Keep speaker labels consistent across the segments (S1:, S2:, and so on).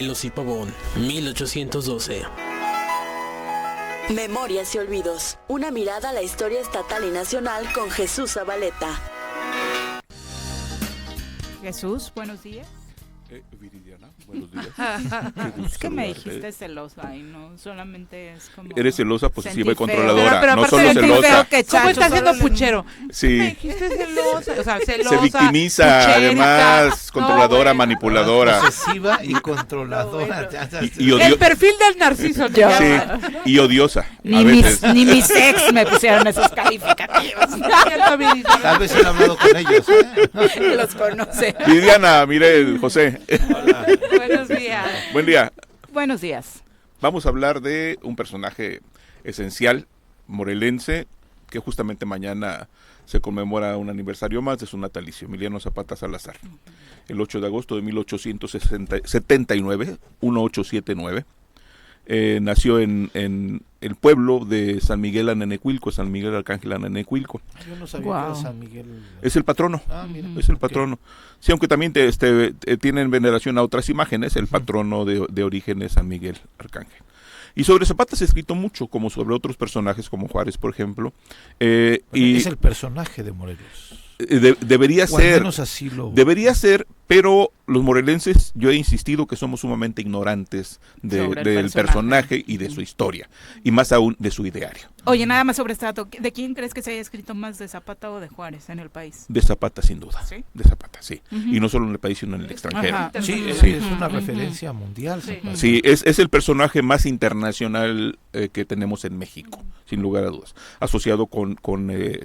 S1: Morelos y Pavón, 1812.
S2: Memorias y olvidos. Una mirada a la historia estatal y nacional con Jesús Zabaleta.
S3: Jesús, buenos días.
S4: Viridiana, buenos días.
S3: Es que me dijiste celosa y no solamente es como...
S4: Eres celosa, posesiva y
S3: feo.
S4: controladora,
S3: Pero
S4: no
S3: aparte
S4: solo
S3: sentí
S4: celosa.
S3: feo que
S5: ¿Cómo
S3: Chacho
S5: está haciendo
S3: solo le-
S5: puchero?
S4: Sí.
S5: Me dijiste celosa, o sea, celosa,
S4: Se victimiza,
S5: puchérica.
S4: además, controladora,
S5: bueno.
S4: manipuladora.
S6: Posesiva y controladora.
S5: El perfil del narciso.
S3: Yo.
S5: ya.
S4: Sí, y odiosa, a
S3: Ni
S4: veces.
S3: mis ex me pusieron esos calificativos.
S5: Cierto, Viridiana.
S6: Tal vez han hablado con ellos.
S3: Los conoce.
S4: Viridiana, mire, José,
S6: Hola.
S5: Buenos días.
S4: buen día.
S3: Buenos días.
S4: Vamos a hablar de un personaje esencial, morelense, que justamente mañana se conmemora un aniversario más de su natalicio, Emiliano Zapata Salazar. El 8 de agosto de 1879, 1879, nació en el pueblo de San Miguel Anenecuilco, San Miguel Arcángel Anenecuilco.
S6: Yo no sabía
S3: Wow.
S6: que era San Miguel.
S4: Es el patrono.
S6: Mira.
S4: Es el patrono. Sí, aunque también tienen veneración a otras imágenes, el patrono de origen es San Miguel Arcángel. Y sobre Zapata se ha escrito mucho, como sobre otros personajes, como Juárez, por ejemplo. Y
S6: Es el personaje de Morelos.
S4: debería
S6: O al
S4: ser,
S6: menos así lo...
S4: debería ser, pero los morelenses, yo he insistido que somos sumamente ignorantes
S3: Sobre el
S4: del personaje y de su historia, y más aún de su ideario.
S3: Oye, nada más sobre este dato. ¿De quién crees que se haya escrito más, de Zapata o de Juárez en el país?
S4: De Zapata, sin duda.
S3: ¿Sí?
S4: De Zapata, sí.
S3: Ujú.
S4: Y no solo en el país, sino en el extranjero.
S3: Ajá.
S6: Sí, es,
S4: Sí.
S6: es una
S3: Ujú.
S6: referencia mundial.
S5: Sí.
S6: Zapata.
S4: Sí, es el personaje más internacional que tenemos en México, sin lugar a dudas. Asociado con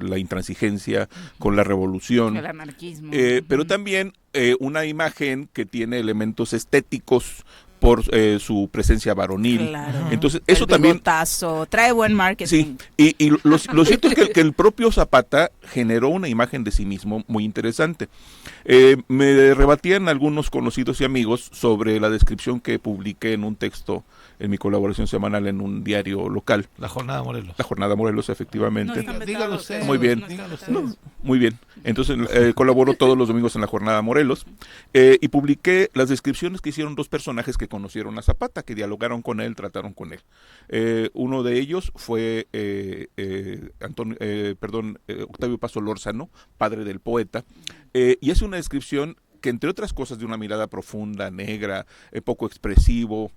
S4: la intransigencia, con la revolución.
S3: El anarquismo.
S4: Pero también una imagen que tiene elementos estéticos por su presencia varonil.
S3: Claro.
S4: Entonces, eso
S3: El
S4: también...
S3: bigotazo, trae buen marketing.
S4: Sí, y lo cierto es que el propio Zapata generó una imagen de sí mismo muy interesante. Me rebatían algunos conocidos y amigos sobre la descripción que publiqué en un texto en mi colaboración semanal en un diario local,
S6: La Jornada Morelos.
S4: La Jornada Morelos, efectivamente.
S3: No están
S6: Dígalo
S3: vetados,
S6: usted.
S4: Muy bien.
S3: no están
S6: Dígalo usted.
S3: vetados.
S4: Muy bien. Entonces colaboro todos los domingos en la Jornada Morelos y publiqué las descripciones que hicieron dos personajes que conocieron a Zapata, que dialogaron con él, trataron con él. Uno de ellos fue Octavio Paz Solórzano, padre del poeta, y hace una descripción que, entre otras cosas, de una mirada profunda, negra, poco expresivo,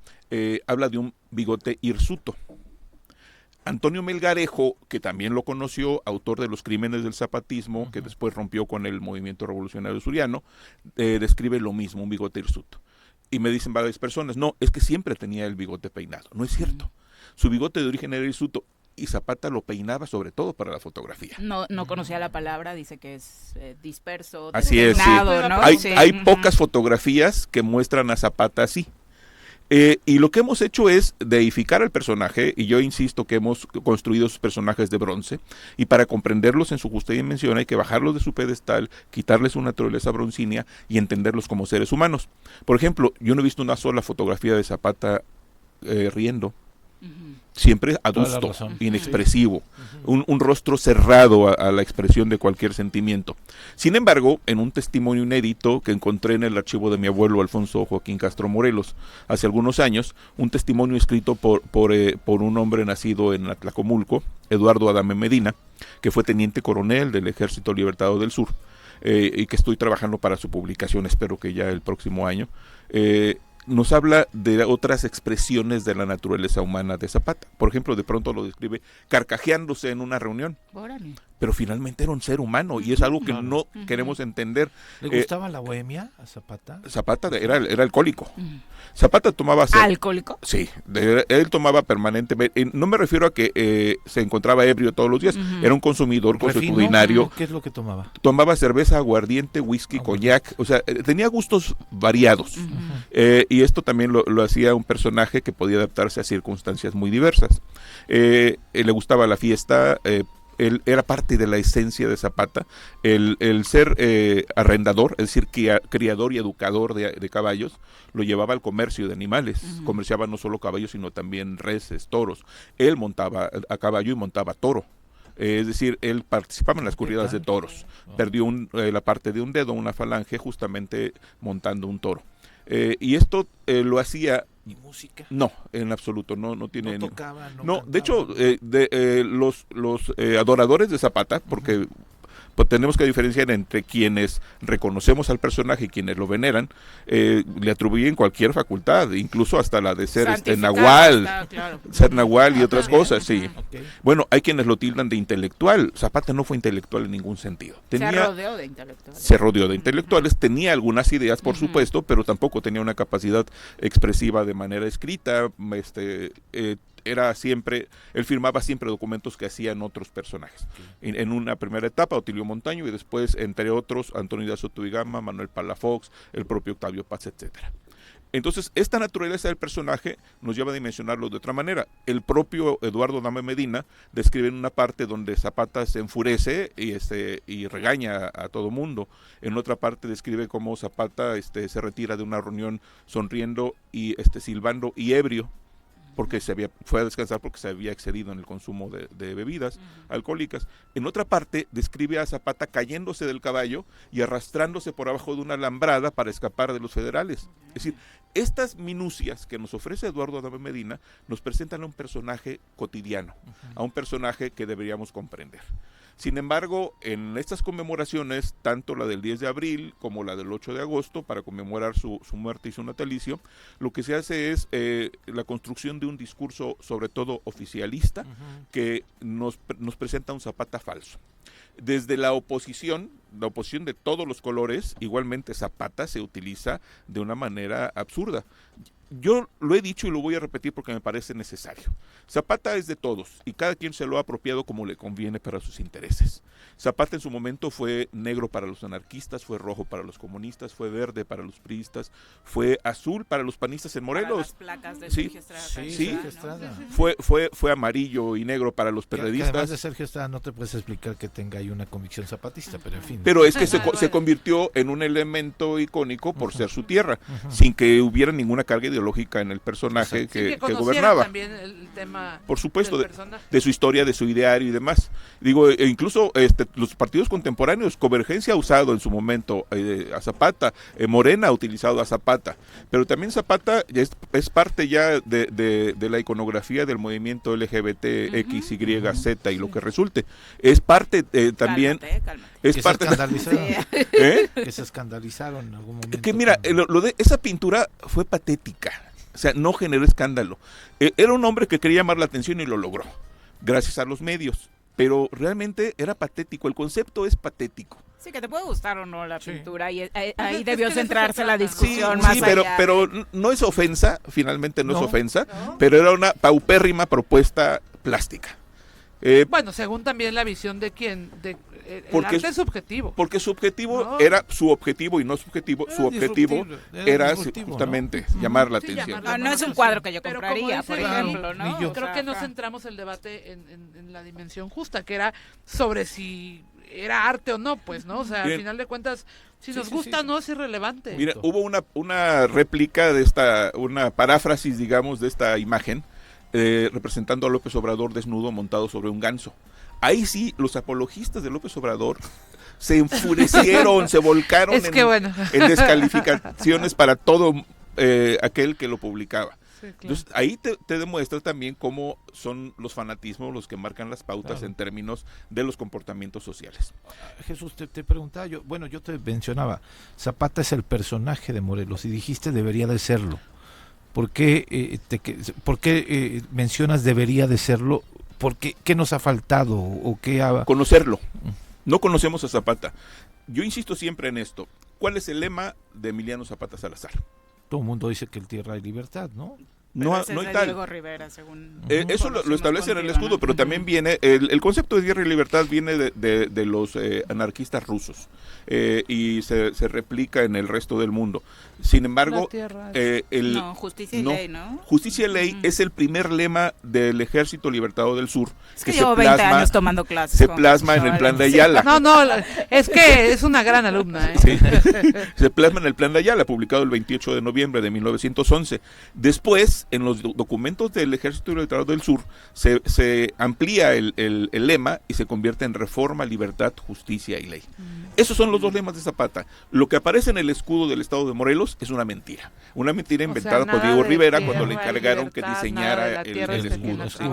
S4: habla de un bigote hirsuto. Antonio Melgarejo, que también lo conoció, autor de Los Crímenes del Zapatismo, que después rompió con el movimiento revolucionario suriano, describe lo mismo, un bigote hirsuto. Y me dicen varias personas, no, es que siempre tenía el bigote peinado. No es cierto. Su bigote de origen era hirsuto y Zapata lo peinaba sobre todo para la fotografía.
S3: No conocía la palabra, dice que es disperso,
S4: Así es, sí.
S3: despeinado, ¿no?
S4: Hay,
S3: Sí.
S4: hay
S3: Ujú.
S4: pocas fotografías que muestran a Zapata así. Y lo que hemos hecho es deificar al personaje, y yo insisto que hemos construido sus personajes de bronce, y para comprenderlos en su justa dimensión hay que bajarlos de su pedestal, quitarles su naturaleza broncínea y entenderlos como seres humanos. Por ejemplo, yo no he visto una sola fotografía de Zapata riendo. Siempre
S6: Toda la
S4: adusto,
S6: razón.
S4: inexpresivo, un rostro cerrado a la expresión de cualquier sentimiento. Sin embargo, en un testimonio inédito que encontré en el archivo de mi abuelo Alfonso Joaquín Castro Morelos hace algunos años, un testimonio escrito por un hombre nacido en Atlacomulco, Eduardo Adame Medina, que fue teniente coronel del Ejército Libertador del Sur, y que estoy trabajando para su publicación, espero que ya el próximo año. Nos habla de otras expresiones de la naturaleza humana de Zapata. Por ejemplo, de pronto lo describe carcajeándose en una reunión,
S3: Órale.
S4: pero finalmente era un ser humano y es algo que no queremos entender.
S6: ¿Le gustaba la bohemia a Zapata?
S4: Zapata era alcohólico. Zapata tomaba...
S3: ¿Alcohólico?
S4: Sí, él tomaba permanentemente. No me refiero a que se encontraba ebrio todos los días. Era un consumidor consuetudinario.
S6: ¿Qué es lo que tomaba?
S4: Tomaba cerveza, aguardiente, whisky, coñac. O sea, tenía gustos variados. Y esto también lo hacía un personaje que podía adaptarse a circunstancias muy diversas. Le gustaba la fiesta. Él era parte de la esencia de Zapata, el ser arrendador, es decir, criador y educador de caballos, lo llevaba al comercio de animales, comerciaba no solo caballos, sino también reses, toros. Él montaba a caballo y montaba toro. Es decir, él participaba en las corridas de toros, perdió la parte de un dedo, una falange, justamente montando un toro. Y esto lo hacía...
S6: ¿Y música?
S4: No, en absoluto, no tiene...
S6: No tocaba, no
S4: No,
S6: cantaba.
S4: de hecho, los adoradores de Zapata, porque pues, tenemos que diferenciar entre quienes reconocemos al personaje y quienes lo veneran, le atribuyen cualquier facultad, incluso hasta la de ser
S3: Santificado,
S4: nahual,
S3: está claro.
S4: ser nahual y otras
S5: también.
S4: cosas, sí.
S6: Ok.
S4: Bueno, hay quienes lo tildan de intelectual. Zapata no fue intelectual en ningún sentido.
S3: Se rodeó de intelectuales.
S4: Se rodeó de intelectuales, tenía algunas ideas, por
S3: Ujú.
S4: supuesto, pero tampoco tenía una capacidad expresiva de manera escrita. Era siempre, él firmaba siempre documentos que hacían otros personajes. En una primera etapa, Otilio Montaño, y después, entre otros, Antonio Díaz Soto-Vigama, Manuel Palafox, el propio Octavio Paz, etcétera. Entonces, esta naturaleza del personaje nos lleva a dimensionarlo de otra manera. El propio Eduardo Dame Medina describe en una parte donde Zapata se enfurece y regaña a todo mundo. En otra parte describe cómo Zapata se retira de una reunión sonriendo y silbando y ebrio, porque fue a descansar porque se había excedido en el consumo de bebidas alcohólicas. En otra parte describe a Zapata cayéndose del caballo y arrastrándose por abajo de una alambrada para escapar de los federales. Es decir, estas minucias que nos ofrece Eduardo Adame Medina nos presentan a un personaje cotidiano, a un personaje que deberíamos comprender. Sin embargo, en estas conmemoraciones, tanto la del 10 de abril como la del 8 de agosto, para conmemorar su muerte y su natalicio, lo que se hace es la construcción de un discurso, sobre todo oficialista, que nos presenta un Zapata falso. Desde la oposición de todos los colores, igualmente Zapata se utiliza de una manera absurda. Yo lo he dicho y lo voy a repetir porque me parece necesario. Zapata es de todos y cada quien se lo ha apropiado como le conviene para sus intereses. Zapata en su momento fue negro para los anarquistas, fue rojo para los comunistas, fue verde para los priistas, fue azul para los panistas en Morelos.
S3: Para las placas de
S4: Sí.
S3: Sergio Estrada.
S6: Sí,
S3: también,
S6: Sergio
S3: ¿no?
S6: Estrada.
S4: Fue amarillo y negro para los
S6: Que además de
S4: perredistas.
S6: Sergio Estrada no te puedes explicar que tenga ahí una convicción zapatista, pero en fin.
S4: Pero es que se
S5: Bueno.
S4: convirtió en un elemento icónico por ser su tierra, sin que hubiera ninguna carga ideológica en el personaje
S6: Exacto.
S4: que
S5: Sí, conocieran
S4: gobernaba.
S5: también el tema
S4: Por supuesto,
S5: del
S4: de
S5: personaje.
S4: su historia, de su ideario y demás. Digo, incluso los partidos contemporáneos, Convergencia ha usado en su momento a Zapata, Morena ha utilizado a Zapata, pero también Zapata ya es parte ya de la iconografía del movimiento LGBT, X, Y, Z y lo que resulte. Es parte también...
S3: Cálmate.
S4: Es
S6: que
S4: parte
S6: se escandalizaron.
S4: ¿Eh?
S6: Que se escandalizaron en algún momento.
S4: Que mira, lo de esa pintura fue patética, o sea, no generó escándalo. Era un hombre que quería llamar la atención y lo logró, gracias a los medios, pero realmente era patético, el concepto es patético.
S3: Sí, que te puede gustar o no la
S6: Sí.
S3: pintura y ahí
S5: es
S3: debió
S5: que de eso
S3: centrarse
S5: se
S3: la
S5: trata, ¿no?
S3: discusión
S4: Sí,
S3: más allá.
S4: pero no es ofensa, finalmente no es
S6: No.
S4: ofensa, pero era una paupérrima propuesta plástica.
S5: Bueno, según también la visión de quien, el
S4: Porque
S5: arte es subjetivo.
S4: Porque su objetivo
S5: No.
S4: era su objetivo y no subjetivo, su objetivo era
S6: disruptivo,
S4: justamente llamar la
S5: Sí,
S4: atención.
S5: llamar la
S3: Ah, no es un cuadro que yo
S5: Pero
S3: compraría,
S5: como
S3: por
S5: dice
S3: ejemplo,
S6: Ni
S3: ¿no?
S6: yo.
S3: O
S5: Creo
S3: sea,
S5: que no
S3: ajá.
S5: centramos el debate en la dimensión justa, que era sobre si era arte o no, pues, ¿no? O sea,
S4: Bien.
S5: al final de cuentas, si
S6: Sí,
S5: nos
S6: sí,
S5: gusta o
S6: sí.
S5: no es irrelevante.
S4: Mira, hubo una réplica de una paráfrasis, digamos, de esta imagen, representando a López Obrador desnudo montado sobre un ganso. Ahí sí, los apologistas de López Obrador se enfurecieron, se volcaron
S5: Es que bueno.
S4: en descalificaciones para todo aquel que lo publicaba.
S5: Sí, claro.
S4: Entonces, ahí te demuestra también cómo son los fanatismos los que marcan las pautas
S6: Claro.
S4: en términos de los comportamientos sociales.
S6: Jesús, te preguntaba yo, bueno, yo te mencionaba, Zapata es el personaje de Morelos y dijiste debería de serlo. ¿Por qué, mencionas debería de serlo? ¿Qué nos ha faltado o qué ha...
S4: Conocerlo. No conocemos a Zapata. Yo insisto siempre en esto. ¿Cuál es el lema de Emiliano Zapata Salazar?
S6: Todo el mundo dice que el tierra hay libertad, ¿no?
S3: Pero
S4: No,
S3: ese
S4: no
S3: es
S4: hay
S3: de
S4: tal.
S3: Diego Rivera, según
S4: Eso lo
S3: conocimos
S4: establece en el
S3: contigo,
S4: escudo,
S3: ¿no?
S4: pero también viene, el concepto de guerra y libertad viene de los anarquistas rusos y se replica en el resto del mundo. Sin embargo,
S5: La tierra.
S3: No, justicia y
S4: no.
S3: ley, ¿no?
S4: Justicia y ley es el primer lema del Ejército Libertador del Sur,
S3: Es que llevo 20 años tomando clases.
S4: se
S3: con
S4: plasma en el
S3: Cristóbal.
S4: plan de Ayala.
S5: No, es que es una gran alumna, ¿eh?
S4: Sí. Se plasma en el plan de Ayala, publicado el 28 de noviembre de 1911. Después, en los documentos del Ejército Libertador del Sur se amplía el lema y se convierte en Reforma, Libertad, Justicia y Ley. Esos son los dos lemas de Zapata. Lo que aparece en el escudo del estado de Morelos es una mentira inventada por Diego Rivera cuando le encargaron que diseñara el escudo. Sí.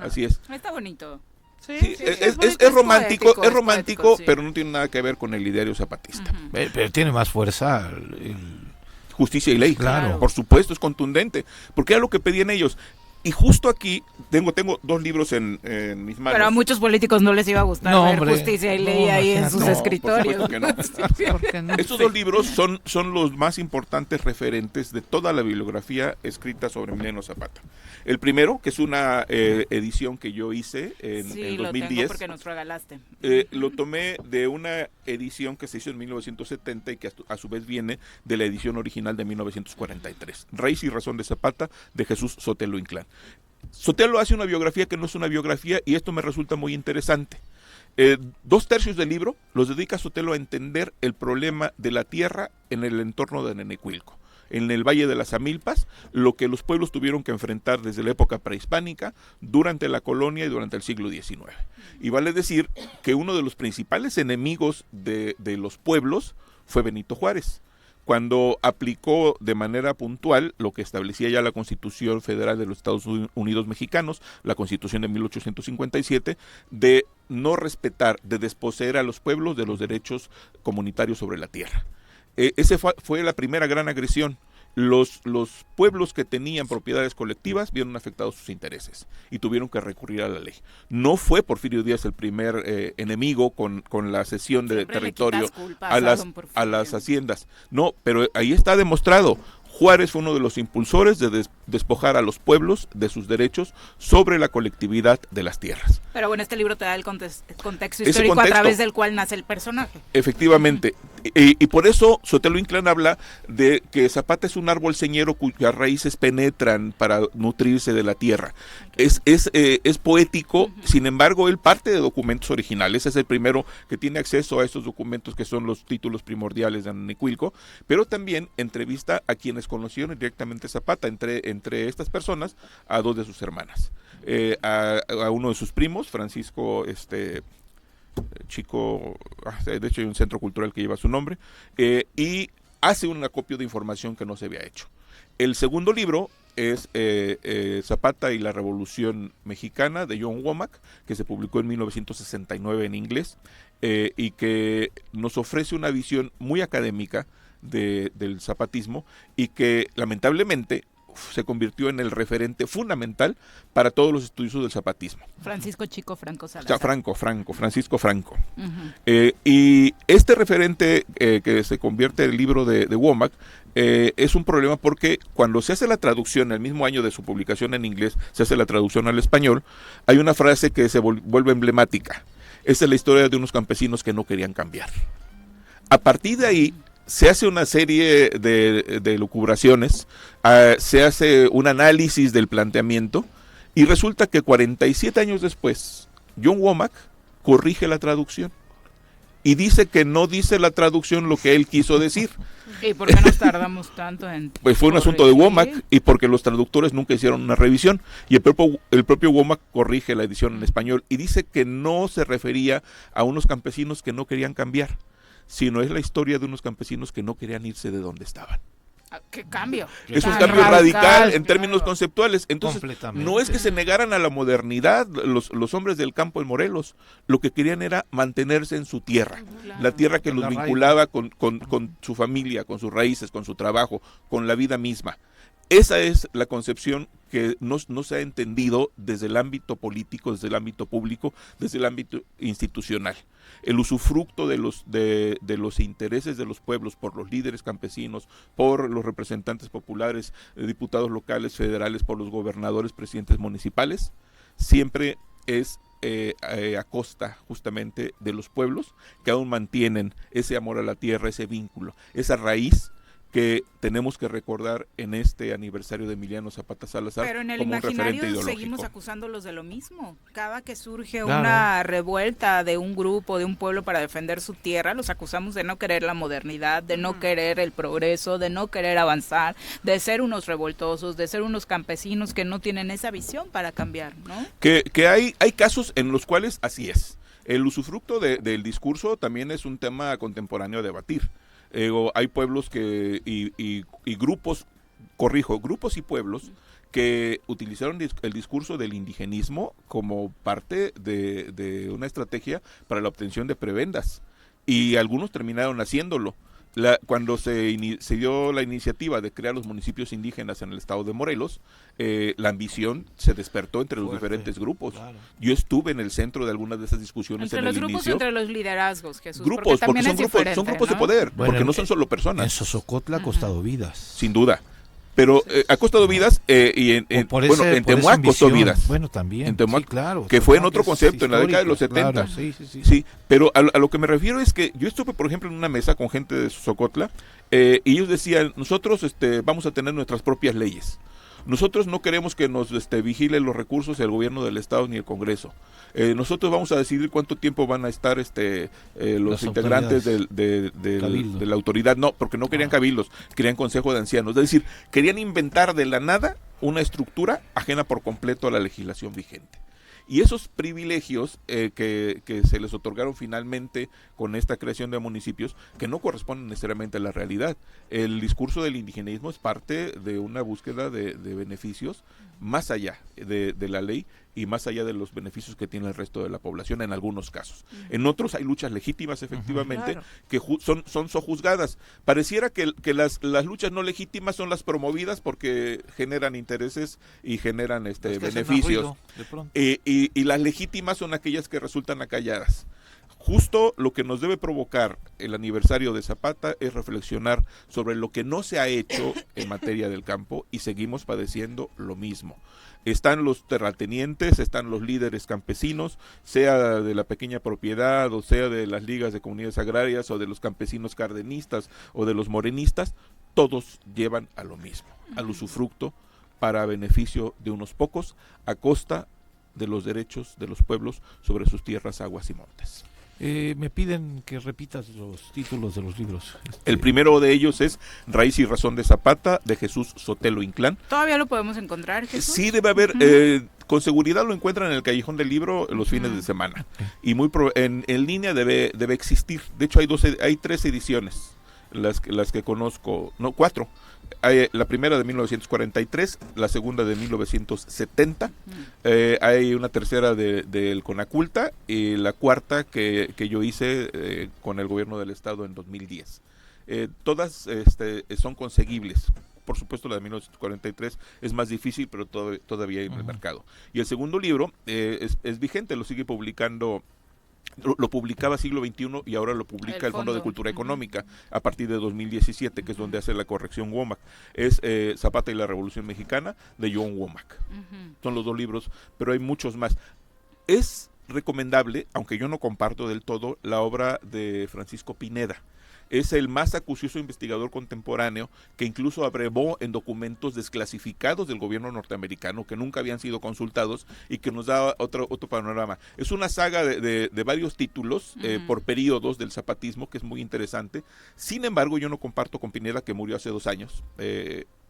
S4: Así es.
S3: Está bonito.
S5: Sí,
S4: Es romántico,
S3: sí.
S4: pero no tiene nada que ver con el ideario zapatista.
S6: Pero tiene más fuerza
S4: Justicia y ley,
S6: Claro.
S4: por supuesto, es contundente, porque era lo que pedían ellos. Y justo aquí, tengo 2 libros en mis manos.
S3: Pero a muchos políticos no les iba a gustar
S6: No,
S3: ver
S6: hombre.
S3: Justicia y Ley ahí en sus
S4: No,
S3: escritorios.
S4: por supuesto que no.
S5: ¿Por qué no?
S4: Estos 2 libros son los más importantes referentes de toda la bibliografía escrita sobre Emiliano Zapata. El primero, que es una edición que yo hice en
S3: Sí, lo
S4: 2010.
S3: tengo porque nos regalaste.
S4: Lo tomé de una edición que se hizo en 1970 y que a su vez viene de la edición original de 1943. Raíz y razón de Zapata, de Jesús Sotelo Inclán. Sotelo hace una biografía que no es una biografía y esto me resulta muy interesante. 2/3 del libro los dedica Sotelo a entender el problema de la tierra en el entorno de Nenecuilco, en el Valle de las Amilpas, lo que los pueblos tuvieron que enfrentar desde la época prehispánica, durante la colonia y durante el siglo XIX. Y vale decir que uno de los principales enemigos de los pueblos fue Benito Juárez, cuando aplicó de manera puntual lo que establecía ya la Constitución Federal de los Estados Unidos Mexicanos, la Constitución de 1857, de no respetar, de desposeer a los pueblos de los derechos comunitarios sobre la tierra. Ese fue la primera gran agresión. Los pueblos que tenían propiedades colectivas vieron afectados sus intereses y tuvieron que recurrir a la ley. No fue Porfirio Díaz el primer enemigo con la cesión de
S3: Siempre
S4: territorio
S3: le quitas culpas
S4: a
S3: don Porfirio.
S4: las haciendas. No, pero ahí está demostrado. Juárez fue uno de los impulsores de despojar a los pueblos de sus derechos sobre la colectividad de las tierras.
S3: Pero bueno, este libro te da el contexto
S4: Ese
S3: histórico
S4: contexto.
S3: a través del cual nace el personaje.
S4: Efectivamente, y por eso Sotelo Inclán habla de que Zapata es un árbol señero cuyas raíces penetran para nutrirse de la tierra. Es poético, sin embargo, él parte de documentos originales, es el primero que tiene acceso a esos documentos que son los títulos primordiales de Nenecuilco, pero también entrevista a quienes conocieron directamente a Zapata, entre estas personas, a 2 de sus hermanas, a uno de sus primos, Francisco, chico, de hecho hay un centro cultural que lleva su nombre, y hace un acopio de información que no se había hecho. El segundo libro es Zapata y la Revolución Mexicana, de John Womack, que se publicó en 1969 en inglés, y que nos ofrece una visión muy académica del zapatismo y que lamentablemente se convirtió en el referente fundamental para todos los estudiosos del zapatismo.
S3: Francisco Chico Franco Salazar.
S4: Francisco Franco.
S3: Uh-huh.
S4: Y este referente que se convierte en el libro de Womack es un problema porque cuando se hace la traducción, el mismo año de su publicación en inglés, se hace la traducción al español, hay una frase que se vuelve emblemática. Esta es la historia de unos campesinos que no querían cambiar. A partir de ahí, se hace una serie de lucubraciones, se hace un análisis del planteamiento y resulta que 47 años después, John Womack corrige la traducción y dice que no dice la traducción lo que él quiso decir.
S3: ¿Y por qué nos tardamos tanto en...?
S4: Pues fue un asunto de Womack y porque los traductores nunca hicieron una revisión y el propio Womack corrige la edición en español y dice que no se refería a unos campesinos que no querían cambiar, sino es la historia de unos campesinos que no querían irse de donde estaban.
S3: ¿Qué cambio?
S4: Es un
S3: Tan
S4: cambio radical en
S3: claro.
S4: términos conceptuales. Entonces,
S6: Completamente.
S4: no es que se negaran a la modernidad los hombres del campo en Morelos. Lo que querían era mantenerse en su tierra.
S3: Claro.
S4: La tierra que
S6: Con
S4: los
S6: la
S4: vinculaba con su familia, con sus raíces, con su trabajo, con la vida misma. Esa es la concepción que no se ha entendido desde el ámbito político, desde el ámbito público, desde el ámbito institucional. El usufructo de los intereses de los pueblos por los líderes campesinos, por los representantes populares, diputados locales, federales, por los gobernadores, presidentes municipales, siempre es a costa justamente de los pueblos que aún mantienen ese amor a la tierra, ese vínculo, esa raíz que tenemos que recordar en este aniversario de Emiliano Zapata Salazar
S3: Pero en el
S4: como un referente
S3: imaginario
S4: ideológico.
S3: seguimos acusándolos de lo mismo. Cada que surge
S6: Claro.
S3: una revuelta de un grupo, de un pueblo para defender su tierra, los acusamos de no querer la modernidad, de no querer el progreso, de no querer avanzar, de ser unos revoltosos, de ser unos campesinos que no tienen esa visión para cambiar, ¿no?
S4: Que hay casos en los cuales así es. El usufructo del discurso también es un tema contemporáneo a debatir. Hay pueblos y grupos, grupos y pueblos que utilizaron el discurso del indigenismo como parte de una estrategia para la obtención de prebendas, y algunos terminaron haciéndolo. Cuando se dio la iniciativa de crear los municipios indígenas en el estado de Morelos, la ambición se despertó entre los diferentes grupos. Claro. Yo estuve en el centro de algunas de esas discusiones
S3: entre
S4: en
S3: los
S4: el
S3: grupos,
S4: inicio.
S3: entre los liderazgos, Jesús.
S4: Grupos, porque son grupos, ¿no?, de poder,
S6: bueno,
S4: porque no son solo personas.
S6: En Sosocotla ha costado vidas.
S4: Sin duda. Pero ha costado vidas y en Temuac costó vidas.
S6: Bueno, también.
S4: En Temuac,
S6: sí, claro.
S4: que fue en otro concepto, en la década de los 70.
S6: Claro,
S4: sí, pero a lo que me refiero es que yo estuve, por ejemplo, en una mesa con gente de Sosocotla, y ellos decían, nosotros vamos a tener nuestras propias leyes. Nosotros no queremos que nos vigilen los recursos el gobierno del estado ni el Congreso. Nosotros vamos a decidir cuánto tiempo van a estar los integrantes de la autoridad. No, porque no querían cabildos, querían consejo de ancianos. Es decir, querían inventar de la nada una estructura ajena por completo a la legislación vigente. Y esos privilegios que se les otorgaron finalmente con esta creación de municipios, que no corresponden necesariamente a la realidad. El discurso del indigenismo es parte de una búsqueda de beneficios más allá de la ley y más allá de los beneficios que tiene el resto de la población en algunos casos. En otros hay luchas legítimas, efectivamente, claro, que son sojuzgadas. Pareciera que las luchas no legítimas son las promovidas porque generan intereses y generan beneficios. Y las legítimas son aquellas que resultan acalladas. Justo lo que nos debe provocar el aniversario de Zapata es reflexionar sobre lo que no se ha hecho en materia del campo y seguimos padeciendo lo mismo. Están los terratenientes, están los líderes campesinos, sea de la pequeña propiedad o sea de las ligas de comunidades agrarias o de los campesinos cardenistas o de los morenistas, todos llevan a lo mismo, al usufructo para beneficio de unos pocos a costa de los derechos de los pueblos sobre sus tierras, aguas y montes.
S6: Me piden que repitas los títulos de los libros.
S4: El primero de ellos es Raíz y Razón de Zapata, de Jesús Sotelo Inclán.
S3: ¿Todavía lo podemos encontrar, Jesús?
S4: Sí, debe haber, con seguridad lo encuentran en el Callejón del Libro los fines de semana. Y en línea debe existir. De hecho hay 3 ediciones, las que conozco, no, 4. Hay la primera de 1943, la segunda de 1970, hay una tercera del Conaculta y la cuarta que yo hice con el gobierno del estado en 2010. Todas son conseguibles. Por supuesto la de 1943 es más difícil, pero todavía hay en el mercado. Y el segundo libro es vigente, lo sigue publicando. Lo publicaba Siglo XXI y ahora lo publica el Fondo de Cultura Económica a partir de 2017, que es donde hace la corrección Womack. Es Zapata y la Revolución Mexicana, de John Womack. Son los 2 libros, pero hay muchos más. Es recomendable, aunque yo no comparto del todo, la obra de Francisco Pineda. Es el más acucioso investigador contemporáneo que incluso abrevó en documentos desclasificados del gobierno norteamericano que nunca habían sido consultados y que nos da otro panorama. Es una saga de varios títulos por periodos del zapatismo que es muy interesante. Sin embargo, yo no comparto con Pineda, que murió hace 2 años,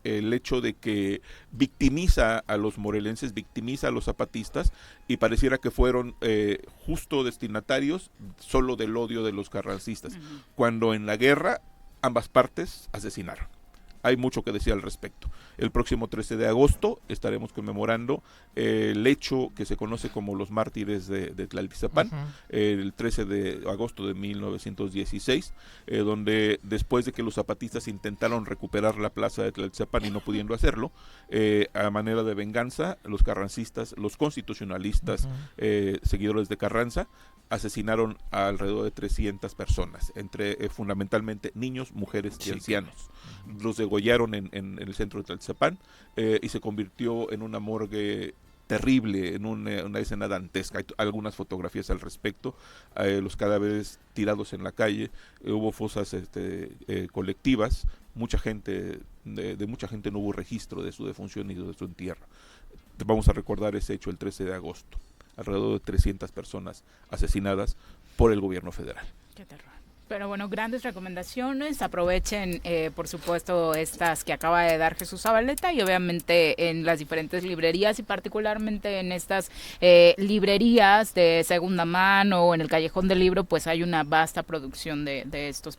S4: el hecho de que victimiza a los morelenses, victimiza a los zapatistas y pareciera que fueron justo destinatarios solo del odio de los carrancistas, cuando en la guerra ambas partes asesinaron. Hay mucho que decir al respecto. El próximo 13 de agosto estaremos conmemorando el hecho que se conoce como los mártires de Tlaltizapán, el 13 de agosto de 1916, donde después de que los zapatistas intentaron recuperar la plaza de Tlaltizapán y no pudiendo hacerlo, a manera de venganza, los carrancistas, los constitucionalistas, seguidores de Carranza, asesinaron a alrededor de 300 personas, entre fundamentalmente niños, mujeres y ancianos. Los degollaron en el centro de Tlaltizapán y se convirtió en una morgue terrible, en una escena dantesca. Hay algunas fotografías al respecto, los cadáveres tirados en la calle, hubo fosas colectivas, mucha gente, de mucha gente no hubo registro de su defunción y de su entierro. Vamos a recordar ese hecho el 13 de agosto. Alrededor de 300 personas asesinadas por el gobierno federal.
S3: Qué terror. Pero bueno, grandes recomendaciones. Aprovechen, por supuesto, estas que acaba de dar Jesús Zabaleta y obviamente en las diferentes librerías y particularmente en estas librerías de segunda mano o en el Callejón del Libro, pues hay una vasta producción de estos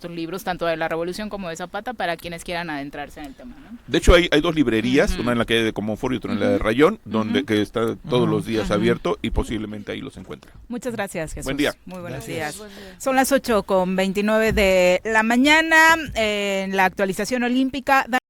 S3: libros, tanto de la Revolución como de Zapata, para quienes quieran adentrarse en el tema, ¿no?
S4: De hecho, hay dos librerías, una en la calle de Comonfort y otra en la de Rayón, que está todos los días abierto y posiblemente ahí los encuentren.
S3: Muchas gracias, Jesús.
S4: Buen día.
S3: Muy buenos
S6: Gracias.
S3: días. Son las 8:29 de la mañana en la actualización olímpica.